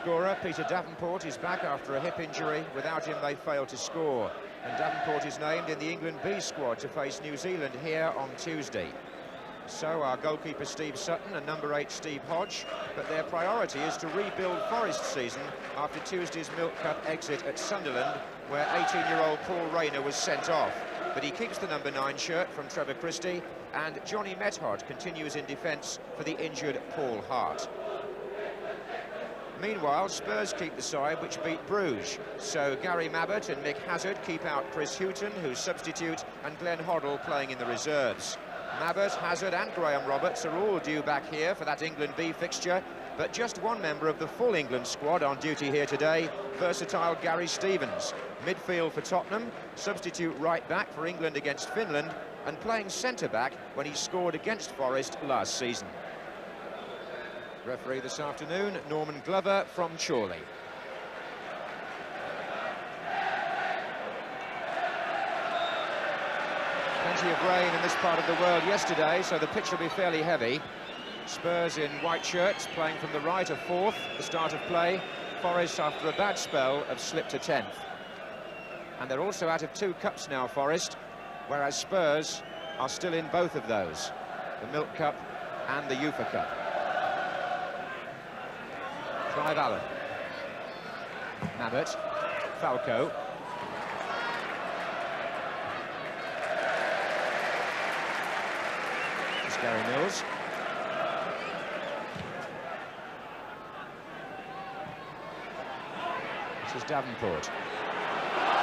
scorer, Peter Davenport, is back after a hip injury. Without him, they failed to score. And Davenport is named in the England B squad to face New Zealand here on Tuesday. So our goalkeeper Steve Sutton and number 8 Steve Hodge, but their priority is to rebuild Forest's season after Tuesday's Milk Cup exit at Sunderland, where 18-year-old Paul Rayner was sent off. But he keeps the number 9 shirt from Trevor Christie, and Johnny Method continues in defence for the injured Paul Hart. Meanwhile, Spurs keep the side which beat Bruges, so Gary Mabbott and Mick Hazard keep out Chris Hughton, who's substitute, and Glenn Hoddle playing in the reserves. Mabbott, Hazard and Graham Roberts are all due back here for that England B fixture, but just one member of the full England squad on duty here today, versatile Gary Stevens. Midfield for Tottenham, substitute right-back for England against Finland, and playing centre-back when he scored against Forest last season. Referee this afternoon, Norman Glover from Chorley. Plenty of rain in this part of the world yesterday, so the pitch will be fairly heavy. Spurs in white shirts, playing from the right of 4th, the start of play. Forest, after a bad spell, have slipped to 10th. And they're also out of 2 cups now, Forest, whereas Spurs are still in both of those, the Milk Cup and the UEFA Cup. Clive Allen. Mabbott. Falco. This is Gary Mills. This is Davenport.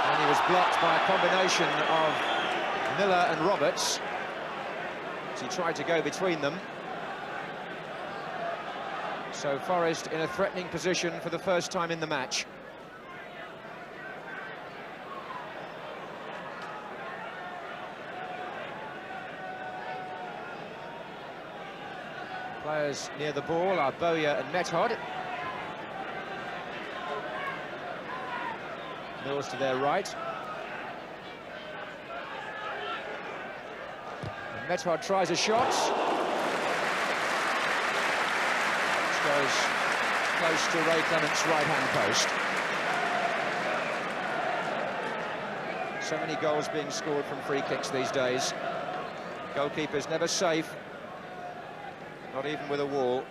And he was blocked by a combination of Miller and Roberts as he tried to go between them. So Forest in a threatening position for the first time in the match. Players near the ball are Bowyer and Method. Mills to their right. And Method tries a shot. Goes close to Ray Clement's right-hand post. So many goals being scored from free kicks these days. Goalkeeper's never safe, not even with a wall.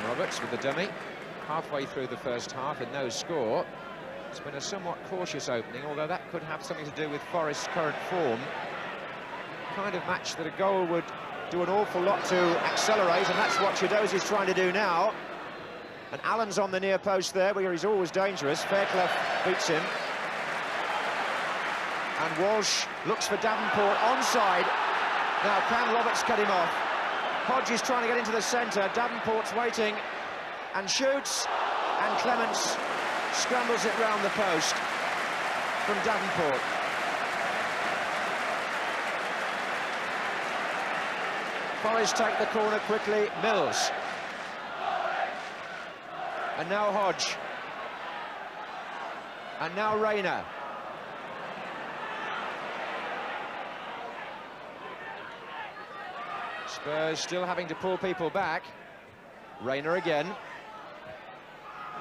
Roberts with the dummy, halfway through the first half and no score. It's been a somewhat cautious opening, although that could have something to do with Forest's current form. Kind of match that a goal would do an awful lot to accelerate, and that's what Chiedozi's trying to do now. And Allen's on the near post there, where he's always dangerous. Fairclough beats him. And Walsh looks for Davenport onside. Now, can Roberts cut him off? Hodge is trying to get into the centre. Davenport's waiting and shoots, and Clements scrambles it round the post from Davenport. Forest take the corner quickly. Mills. And now Hodge. And now Rayner. Spurs still having to pull people back. Rayner again.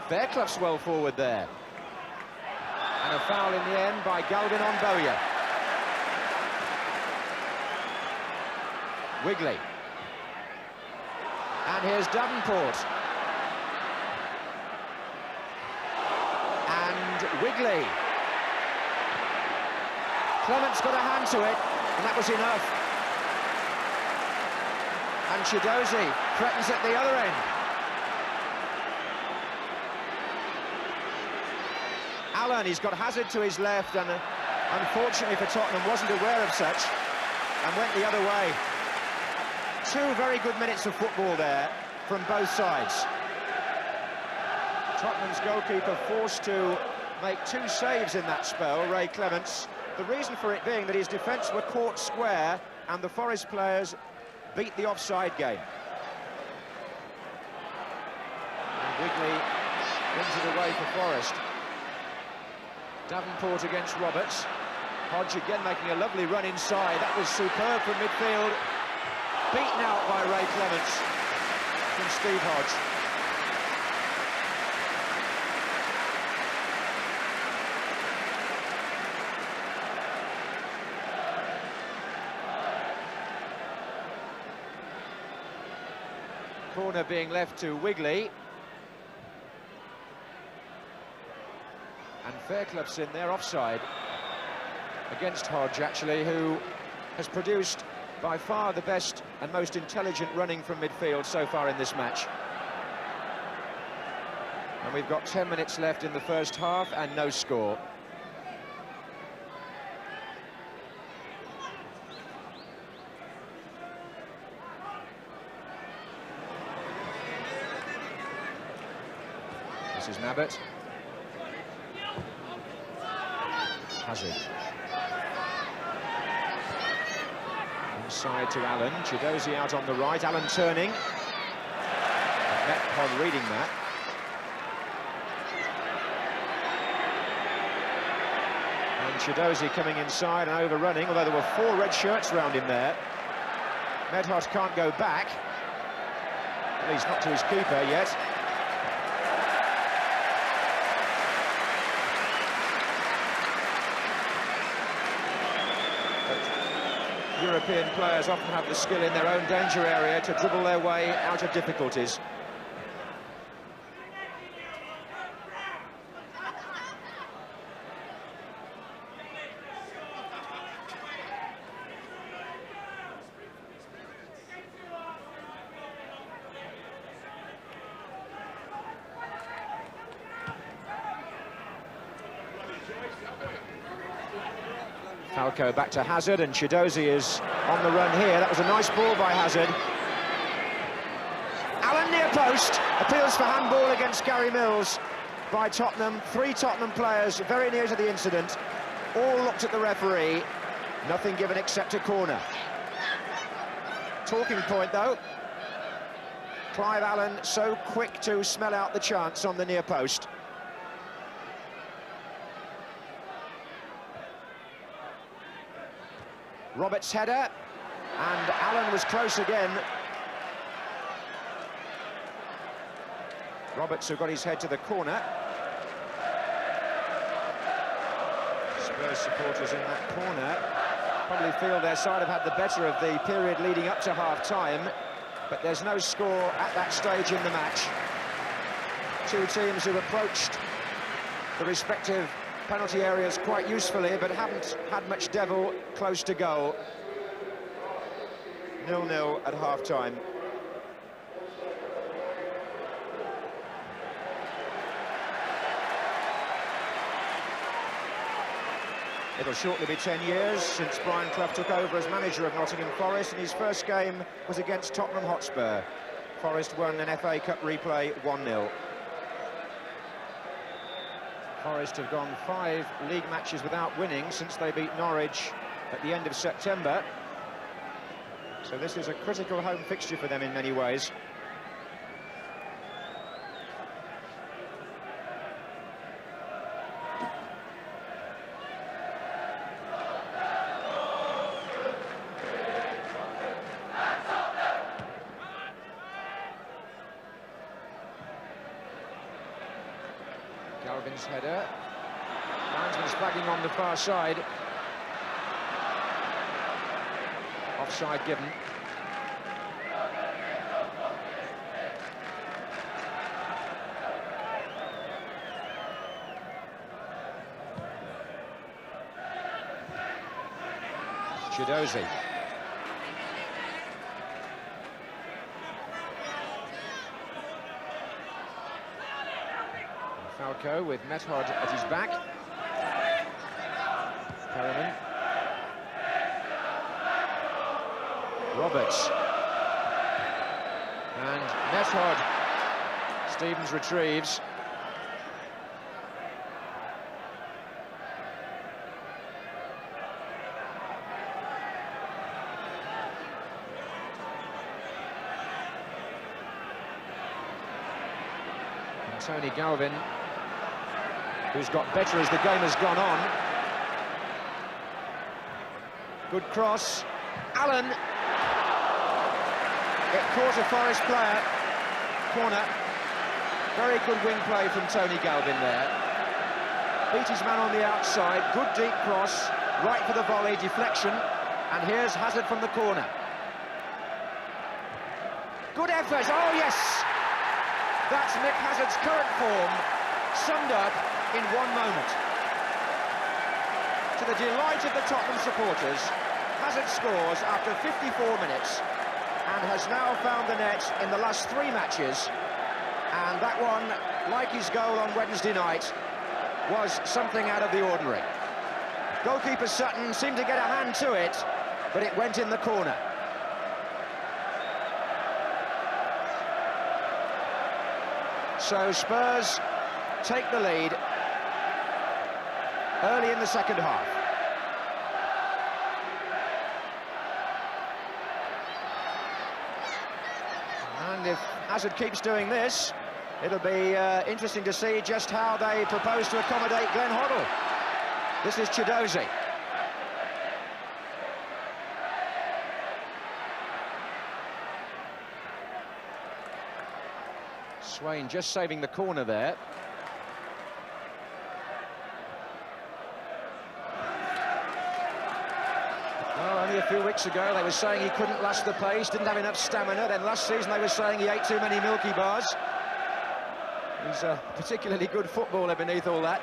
Fairclough's well forward there. And a foul in the end by Galvin on Bowyer. Wigley. And here's Davenport. And Wigley. Clement's got a hand to it, and that was enough. And Chiedozi threatens at the other end. Allen, he's got Hazard to his left, and unfortunately for Tottenham wasn't aware of such and went the other way. 2 very good minutes of football there from both sides. Tottenham's goalkeeper forced to make 2 saves in that spell, Ray Clements. The reason for it being that his defence were caught square and the Forest players beat the offside game. And Wigley wins it away for Forest. Davenport against Roberts. Hodge again making a lovely run inside. That was superb from midfield. Beaten out by Ray Clements from Steve Hodge. Corner being left to Wigley. And Fairclough's in there, offside. Against Hodge, actually, who has produced by far the best and most intelligent running from midfield so far in this match. And we've got 10 minutes left in the first half and no score. This is Nabbit. Hazard. Inside to Allen. Chidozie out on the right. Allen turning. Metpod reading that. And Chidozie coming inside and overrunning, although there were 4 red shirts round him there. Medhot can't go back. At least not to his keeper yet. European players often have the skill in their own danger area to dribble their way out of difficulties. Falco back to Hazard, and Chidozie is on the run here. That was a nice ball by Hazard. Allen near post, appeals for handball against Gary Mills by Tottenham. 3 Tottenham players very near to the incident, all looked at the referee. Nothing given except a corner. Talking point though, Clive Allen so quick to smell out the chance on the near post. Roberts' header, and Allen was close again. Roberts, who got his head to the corner. Spurs supporters in that corner probably feel their side have had the better of the period leading up to half-time, but there's no score at that stage in the match. 2 teams who approached the respective penalty areas quite usefully, but haven't had much devil close to goal. 0-0 at half-time. It'll shortly be 10 years since Brian Clough took over as manager of Nottingham Forest, and his first game was against Tottenham Hotspur. Forest won an FA Cup replay 1-0. Forest have gone 5 league matches without winning since they beat Norwich at the end of September. So this is a critical home fixture for them in many ways. Galvin's header. Linesman's flagging on the far side. Offside given. Chidozie. Falco with Method at his back. Perriman. Roberts. And Method. Stevens retrieves. Tony Galvin, who's got better as the game has gone on. Good cross. Allen. It caught a Forest player. Corner. Very good wing play from Tony Galvin there. Beat his man on the outside. Good deep cross. Right for the volley. Deflection. And here's Hazard from the corner. Good effort. Oh, yes. That's Mick Hazard's current form summed up in one moment. To the delight of the Tottenham supporters, Hazard scores after 54 minutes and has now found the net in the last 3 matches. And that one, like his goal on Wednesday night, was something out of the ordinary. Goalkeeper Sutton seemed to get a hand to it, but it went in the corner. So Spurs take the lead early in the second half. And if Hazard keeps doing this, it'll be interesting to see just how they propose to accommodate Glenn Hoddle. This is Chidozie. Swain just saving the corner there. Well, only a few weeks ago they were saying he couldn't last the pace, didn't have enough stamina. Then last season they were saying he ate too many Milky Bars. He's a particularly good footballer beneath all that.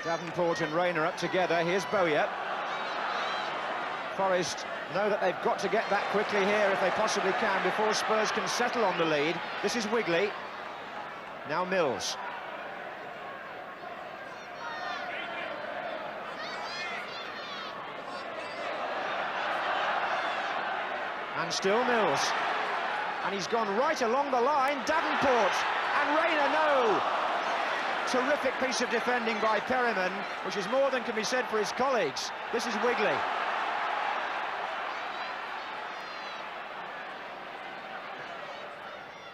Davenport and Rayner up together. Here's Bowyer. Forest know that they've got to get that quickly here if they possibly can before Spurs can settle on the lead. This is Wigley. Now Mills. And still Mills. And he's gone right along the line. Davenport and Rayner, no! Terrific piece of defending by Perryman, which is more than can be said for his colleagues. This is Wigley.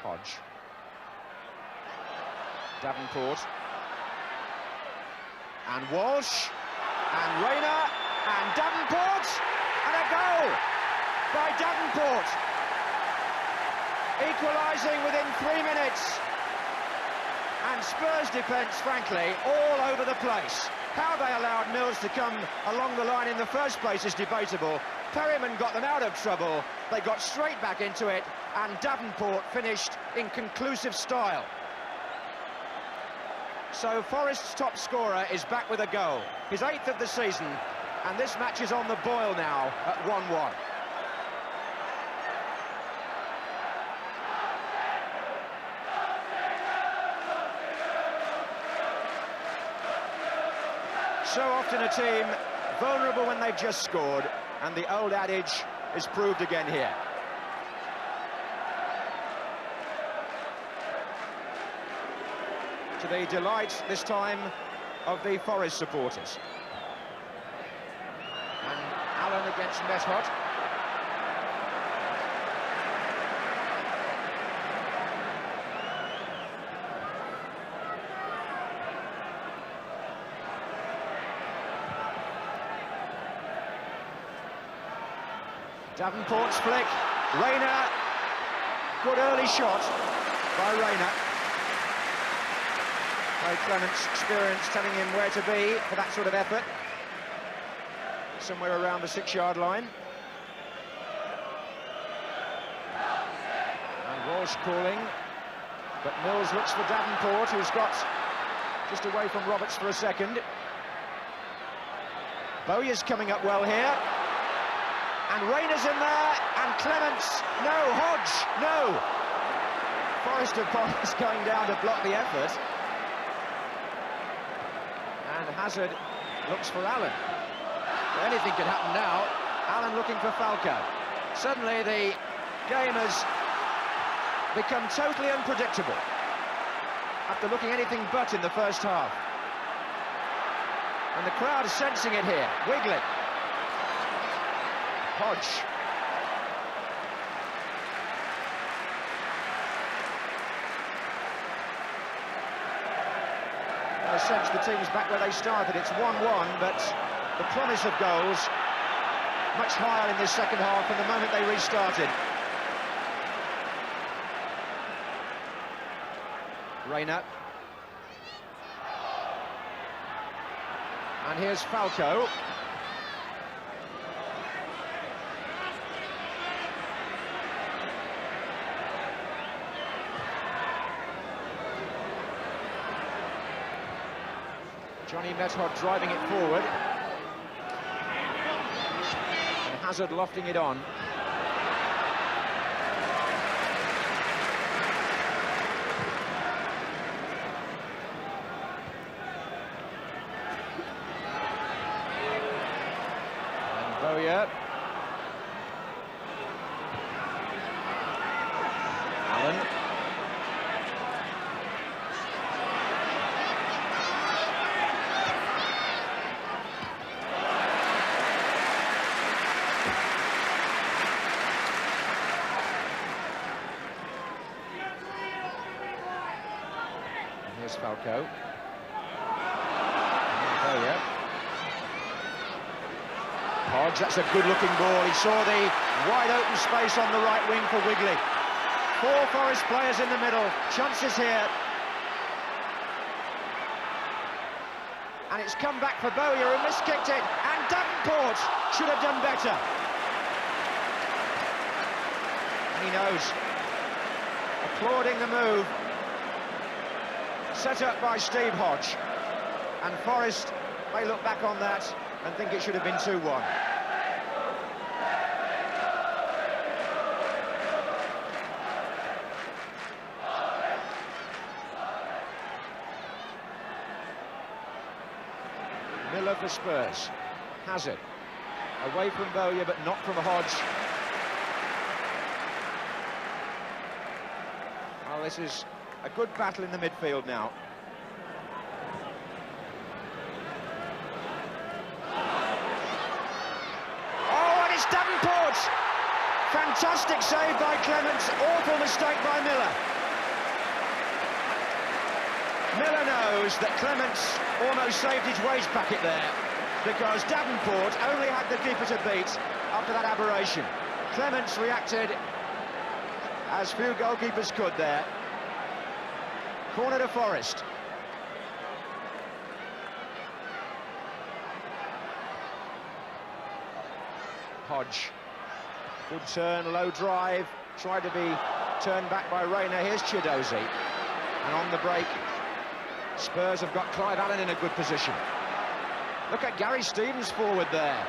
Hodge. Davenport. And Walsh. And Rayner. And Davenport. And a goal by Davenport. Equalising within 3 minutes. And Spurs defence, frankly, all over the place. How they allowed Mills to come along the line in the first place is debatable. Perryman got them out of trouble. They got straight back into it, and Davenport finished in conclusive style. So Forest's top scorer is back with a goal, his 8th of the season, and this match is on the boil now at 1-1. So often a team vulnerable when they've just scored, and the old adage is proved again here. To the delight, this time, of the Forest supporters. And Allen against Meshot. Davenport's flick, Rayner, good early shot by Rayner. Clement's experience telling him where to be for that sort of effort. Somewhere around the 6-yard line. And Walsh calling, but Mills looks for Davenport, who's got just away from Roberts for a second. Bowyer's coming up well here. And Rayner's in there, and Clements, no, Hodge, no. Forest is going down to block the effort. And Hazard looks for Allen. Well, anything could happen now. Allen looking for Falco. Suddenly the game has become totally unpredictable. after looking anything but in the first half. And the crowd is sensing it here. Wiggly. Hodge. I sense the team's back where they started. It's 1-1, but the promise of goals much higher in this second half from the moment they restarted. Reina. And here's Falco. Johnny Method driving it forward. And Hazard lofting it on. And Bowyer. Allen. Here's Falco. Oh, yeah. Hodge, that's a good-looking ball. He saw the wide-open space on the right wing for Wiggly. 4 Forest players in the middle. Chances here. And it's come back for Bowyer, who miskicked it. And Davenport should have done better. And he knows. Applauding the move. Set up by Steve Hodge, and Forest may look back on that and think it should have been 2-1. Miller for Spurs. Hazard away from Bowyer but not from Hodge. Well, this is a good battle in the midfield now. Oh, and it's Davenport! Fantastic save by Clements, awful mistake by Miller. Miller knows that Clements almost saved his wage packet there, because Davenport only had the keeper to beat after that aberration. Clements reacted as few goalkeepers could there. Corner to Forest. Hodge. Good turn, low drive. Tried to be turned back by Reina. Here's Chidozie. And on the break, Spurs have got Clive Allen in a good position. Look at Gary Stevens forward there.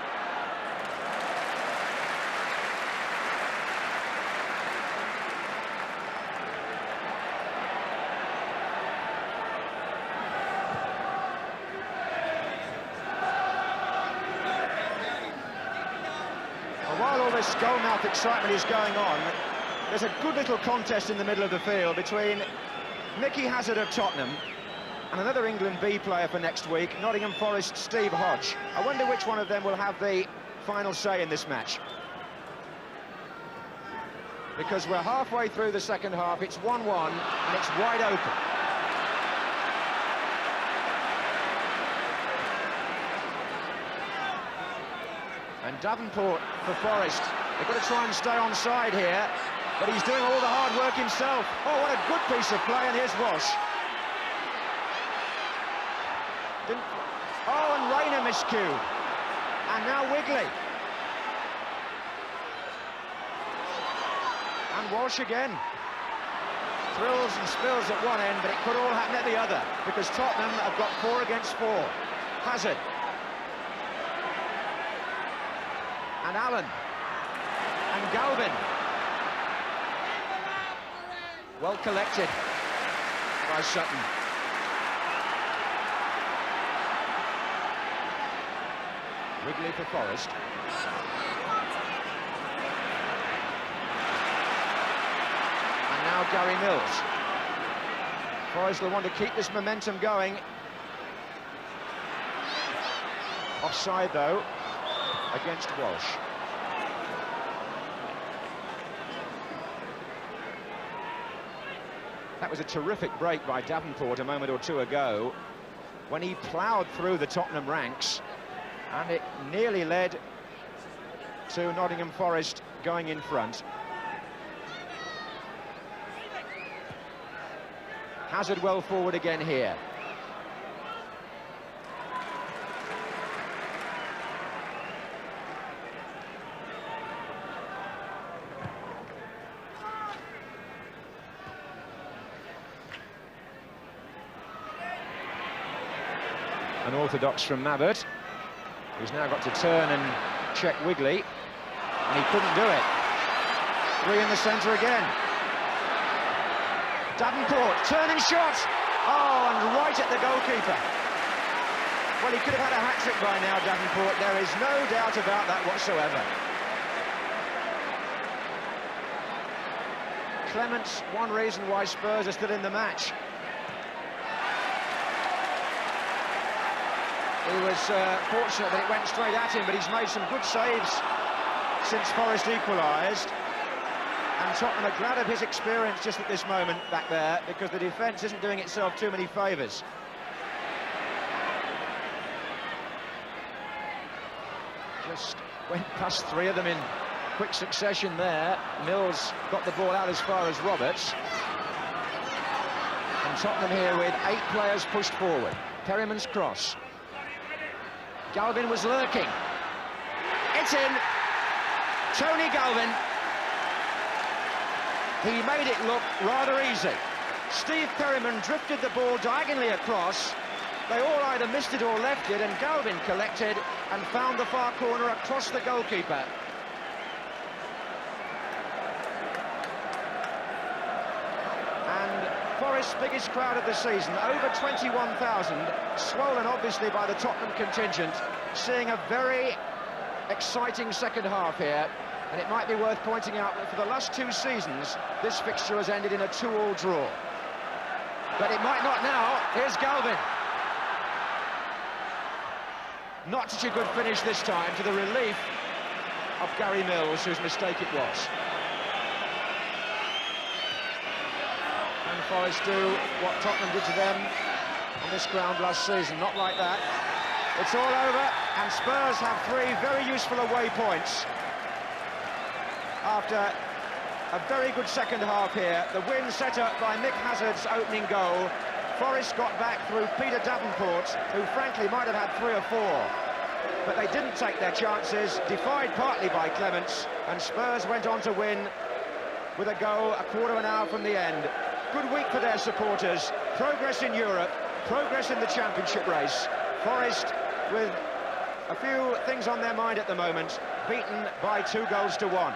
While all this goal-mouth excitement is going on, there's a good little contest in the middle of the field between Mickey Hazard of Tottenham and another England B player for next week, Nottingham Forest Steve Hodge. I wonder which one of them will have the final say in this match. Because we're halfway through the second half, it's 1-1 and it's wide open. And Davenport for Forest. They've got to try and stay onside here, but he's doing all the hard work himself. Oh, what a good piece of play, and here's Walsh. Oh, and Reina miscued. And now Wiggly. And Walsh again. Thrills and spills at one end, but it could all happen at the other, because Tottenham have got 4 against 4. Hazard. And Allen. And Galvin. Well collected by Sutton. Wiggly for Forest. And now Gary Mills. Forest will want to keep this momentum going. Offside, though, against Walsh. That was a terrific break by Davenport a moment or two ago when he ploughed through the Tottenham ranks, and it nearly led to Nottingham Forest going in front. Hazard well forward again here. Unorthodox from Mabbutt, who's now got to turn and check Wigley, and he couldn't do it. Three in the centre again. Davenport, turning shot! Oh, and right at the goalkeeper. Well, he could have had a hat-trick by now, Davenport. There is no doubt about that whatsoever. Clement's one reason why Spurs are still in the match. He was fortunate that it went straight at him, but he's made some good saves since Forest equalised. And Tottenham are glad of his experience just at this moment back there, because the defence isn't doing itself too many favours. Just went past three of them in quick succession there. Mills got the ball out as far as Roberts. And Tottenham here with 8 players pushed forward. Perryman's cross. Galvin was lurking. It's in. Tony Galvin. He made it look rather easy. Steve Perryman drifted the ball diagonally across. They all either missed it or left it, and Galvin collected and found the far corner across the goalkeeper. And Forest's biggest crowd of the season, over 21,000, swollen obviously by the Tottenham contingent, seeing a very exciting second half here. And it might be worth pointing out that for the last 2 seasons, this fixture has ended in a 2-2 draw. But it might not now. Here's Galvin. Not such a good finish this time, to the relief of Gary Mills, whose mistake it was. And Forest do what Tottenham did to them on this ground last season. Not like that. It's all over, and Spurs have 3 very useful away points. After a very good second half here, the win set up by Mick Hazard's opening goal. Forest got back through Peter Davenport, who frankly might have had 3 or 4. But they didn't take their chances, defied partly by Clements, and Spurs went on to win with a goal a quarter of an hour from the end. Good week for their supporters, progress in Europe, progress in the championship race. Forest with a few things on their mind at the moment, beaten by 2-1.